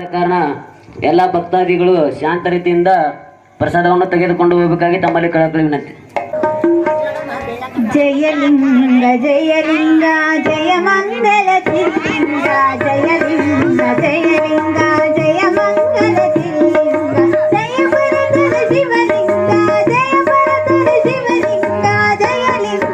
ಕಾರಣ ಎಲ್ಲ ಭಕ್ತಾದಿಗಳು ಶಾಂತ ರೀತಿಯಿಂದ ಪ್ರಸಾದವನ್ನು ತೆಗೆದುಕೊಂಡು ಹೋಗಬೇಕಾಗಿ ತಮ್ಮಲ್ಲಿ ಕಳಕಳಿ ವಿನಂತಿ. ಜಯಲಿಂಗ ಜಯಲಿಂಗ ಜಯ ಮಂಗಲ ತಿರುಲಿಂಗ ಜಯಲಿಂಗ ಜಯಲಿಂಗ ಜಯ ಮಂಗಲ ತಿರುಲಿಂಗ ಜಯ ಭರತರ ಶಿವಲಿಂಗ ಜಯ ಭರತರ ಶಿವಲಿಂಗ ಜಯಲಿಂಗ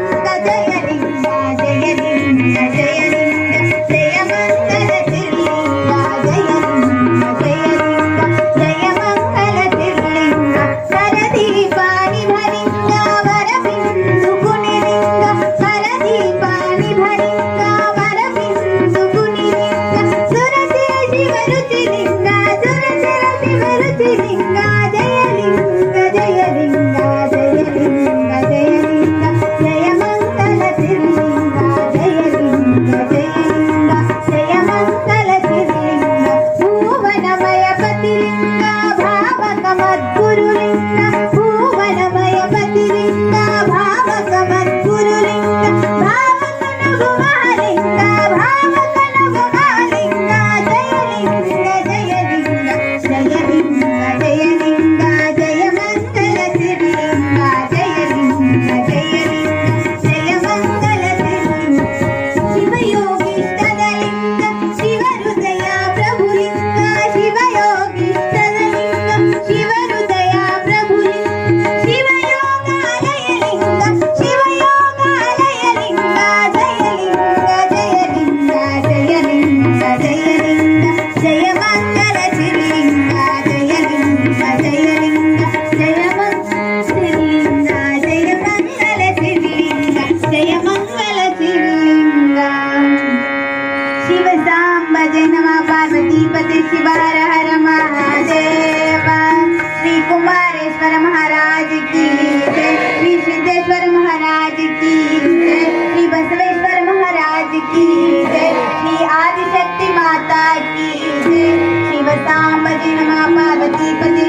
ಜಯಲಿಂಗ ಜಯಲಿಂಗ ಜಯಲಿಂಗ ಜಯ ಮಂಗಲ ತಿರುಲಿಂಗ ಜಯಲಿಂಗ ಜಯಲಿಂಗ ಜಯ ಮಂಗಲ ತಿರುಲಿಂಗ ಕರದೀಪಾಣಿ ಭಲಿಂಗ ವರಬಿಂದು ಗುಣಿಲಿಂಗ ಕರದೀಪಾಣಿ ಭಲಿಂಗ ವರಬಿಂದು ಗುಣಿಲಿಂಗ ಸುರಸಿರ ಶಿವರುಚಿಲಿಂಗ ಸುರಸಿರ ಶಿವರುಚಿಲಿಂಗ ಜಯಲಿಂಗ ಜಯಲಿಂಗ ಜಯಲಿಂಗ ಜಯಲಿಂಗ ಜಯ ಮಂಗಲ ತಿರುಲಿಂಗ ಜಯಲಿಂಗ ಜಯಲಿಂಗ ಜಯ ಮಂಗಲ ತಿರುಲಿಂಗ ಭುವನಮಯ ಪತಿಲಿಂಗ ಭಾವಕ ಮದ್ಗುರುಲಿಂಗ ಭುವನಮಯ ಪತಿಲಿಂಗ ಭಾವಕ ಮದ್ಗುರುಲಿಂಗ ಭಾವಕನ ಗುಣಲಿಂಗ ಭಾವಕನ ಗುಣಲಿಂಗ ಜಯಲಿಂಗ ಜಯಲಿಂಗ ಜಯಲಿಂಗ ಜಯಲಿಂಗ ಜಯ ಮಂಗಲ ತಿರುಲಿಂಗ ಜಯಲಿಂಗ ಜಯಲಿಂಗ ಜಯ ಮಂಗಲ ತಿರುಲಿಂಗ ಶಿವಯೋಗೀಷ್ಟದ ಲಿಂಗ ಶಿವಹೃದಯ ಪ್ರಭುಲಿಂಗ ಶಿವಯೋಗೀಷ್ಟದ ಲಿಂಗ ಶಿವಹೃದಯ ಪ್ರಭುಲಿಂಗ ಶಿವಯೋಗಾಲಯ ಲಿಂಗ ಶಿವಯೋಗಾಲಯ ಲಿಂಗ ಜಯಲಿಂಗ ಜಯಲಿಂಗ ಜಯಲಿಂಗ ಜಯಲಿಂಗ ಜಯ ಮಂಗಲ ತಿರುಲಿಂಗ ಜಯಲಿಂಗ ಜಯಲಿಂಗ ಜಯ ಮಂಗಲ ತಿರುಲಿಂಗ ಜಯ ಮಂಗಲ ತಿರುಲಿಂಗ ಜಯ ಮಂಗಲ ತಿರುಲಿಂಗ ಶಿವ ಸಾಂಬ ಜಯ ನಮಃ ಪಾರ್ವತಿ ಪತಿ ಶಿವ ಹರ ಹರ ಮಹಾದೇವ ಶ್ರೀ ಕುಮಾರೇಶ್ವರ ಮಹಾರಾಜ ಕಿ ಜಯ ಶ್ರೀ ಸಿದ್ದೇಶ್ವರ ಮಹಾರಾಜ ಕಿ ಜಯ ಶ್ರೀ ಬಸವೇಶ್ವರ ಮಹಾರಾಜ ಕಿ ಜಯ ಶ್ರೀ ಆದಿಶಕ್ತಿ ಮಾತಾ ಕಿ ಜಯ ಶಿವ ಸಾಂಬ ಜಯ ನಮಃ ಪಾರ್ವತಿ ಪತಿ